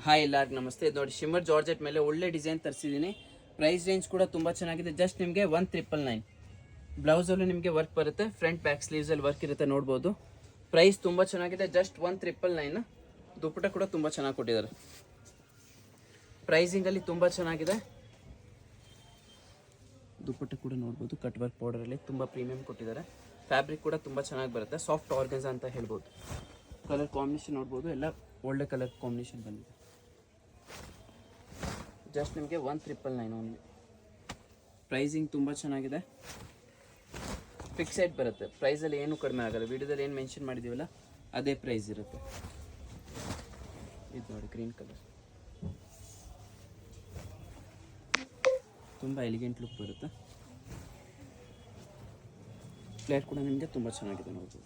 Hi ಎಲ್ಲರಿಗೂ ನಮಸ್ತೆ. ಇದು ನೋಡಿ ಶಿಮ್ಮರ್ ಜಾರ್ಜೆಟ್ ಮೇಲೆ ಒಳ್ಳೆ ಡಿಸೈನ್ ತರಿಸಿದ್ದೀನಿ. ಪ್ರೈಸ್ ರೇಂಜ್ ಕೂಡ ತುಂಬ ಚೆನ್ನಾಗಿದೆ. ಜಸ್ಟ್ ನಿಮಗೆ 1999. ಬ್ಲೌಸಲ್ಲೂ ನಿಮಗೆ ವರ್ಕ್ ಬರುತ್ತೆ, ಫ್ರಂಟ್ ಬ್ಯಾಕ್ ಸ್ಲೀವ್ಸಲ್ಲಿ ವರ್ಕ್ ಇರುತ್ತೆ ನೋಡ್ಬೋದು. ಪ್ರೈಸ್ ತುಂಬ ಚೆನ್ನಾಗಿದೆ, ಜಸ್ಟ್ 1999. ದುಪ್ಪಟ ಕೂಡ ತುಂಬ ಚೆನ್ನಾಗಿ ಕೊಟ್ಟಿದ್ದಾರೆ. ಪ್ರೈಸಿಂಗಲ್ಲಿ ತುಂಬ ಚೆನ್ನಾಗಿದೆ. ದುಪ್ಪಟ ಕೂಡ ನೋಡ್ಬೋದು, ಕಟ್ ವರ್ಕ್ ಬಾರ್ಡರಲ್ಲಿ ತುಂಬ ಪ್ರೀಮಿಯಂ ಕೊಟ್ಟಿದ್ದಾರೆ. ಫ್ಯಾಬ್ರಿಕ್ ಕೂಡ ತುಂಬ ಚೆನ್ನಾಗಿ ಬರುತ್ತೆ, ಸಾಫ್ಟ್ ಆರ್ಗನ್ಸಾ ಅಂತ ಹೇಳ್ಬೋದು. ಕಲರ್ ಕಾಂಬಿನೇಷನ್ ನೋಡ್ಬೋದು, ಎಲ್ಲ ಒಳ್ಳೆ ಕಲರ್ ಕಾಂಬಿನೇಷನ್ ಬಂದಿದೆ. ಜಸ್ಟ್ ನಿಮಗೆ 1999 ಓನ್ಲಿ. ಪ್ರೈಸಿಂಗ್ ತುಂಬ ಚೆನ್ನಾಗಿದೆ, ಫಿಕ್ಸೆಡ್ ಬರುತ್ತೆ. ಪ್ರೈಸಲ್ಲಿ ಏನೂ ಕಡಿಮೆ ಆಗಲ್ಲ. ವಿಡಿಯೋದಲ್ಲಿ ಏನು ಮೆನ್ಷನ್ ಮಾಡಿದ್ದೀವಲ್ಲ ಅದೇ ಪ್ರೈಸ್ ಇರುತ್ತೆ. ಇದು ನೋಡಿ ಗ್ರೀನ್ ಕಲರ್, ತುಂಬ ಎಲಿಗೆಂಟ್ ಲುಕ್ ಬರುತ್ತೆ. ಫ್ಲೇರ್ ಕೂಡ ನಿಮಗೆ ತುಂಬ ಚೆನ್ನಾಗಿದೆ ನೋಡ್ಬೋದು.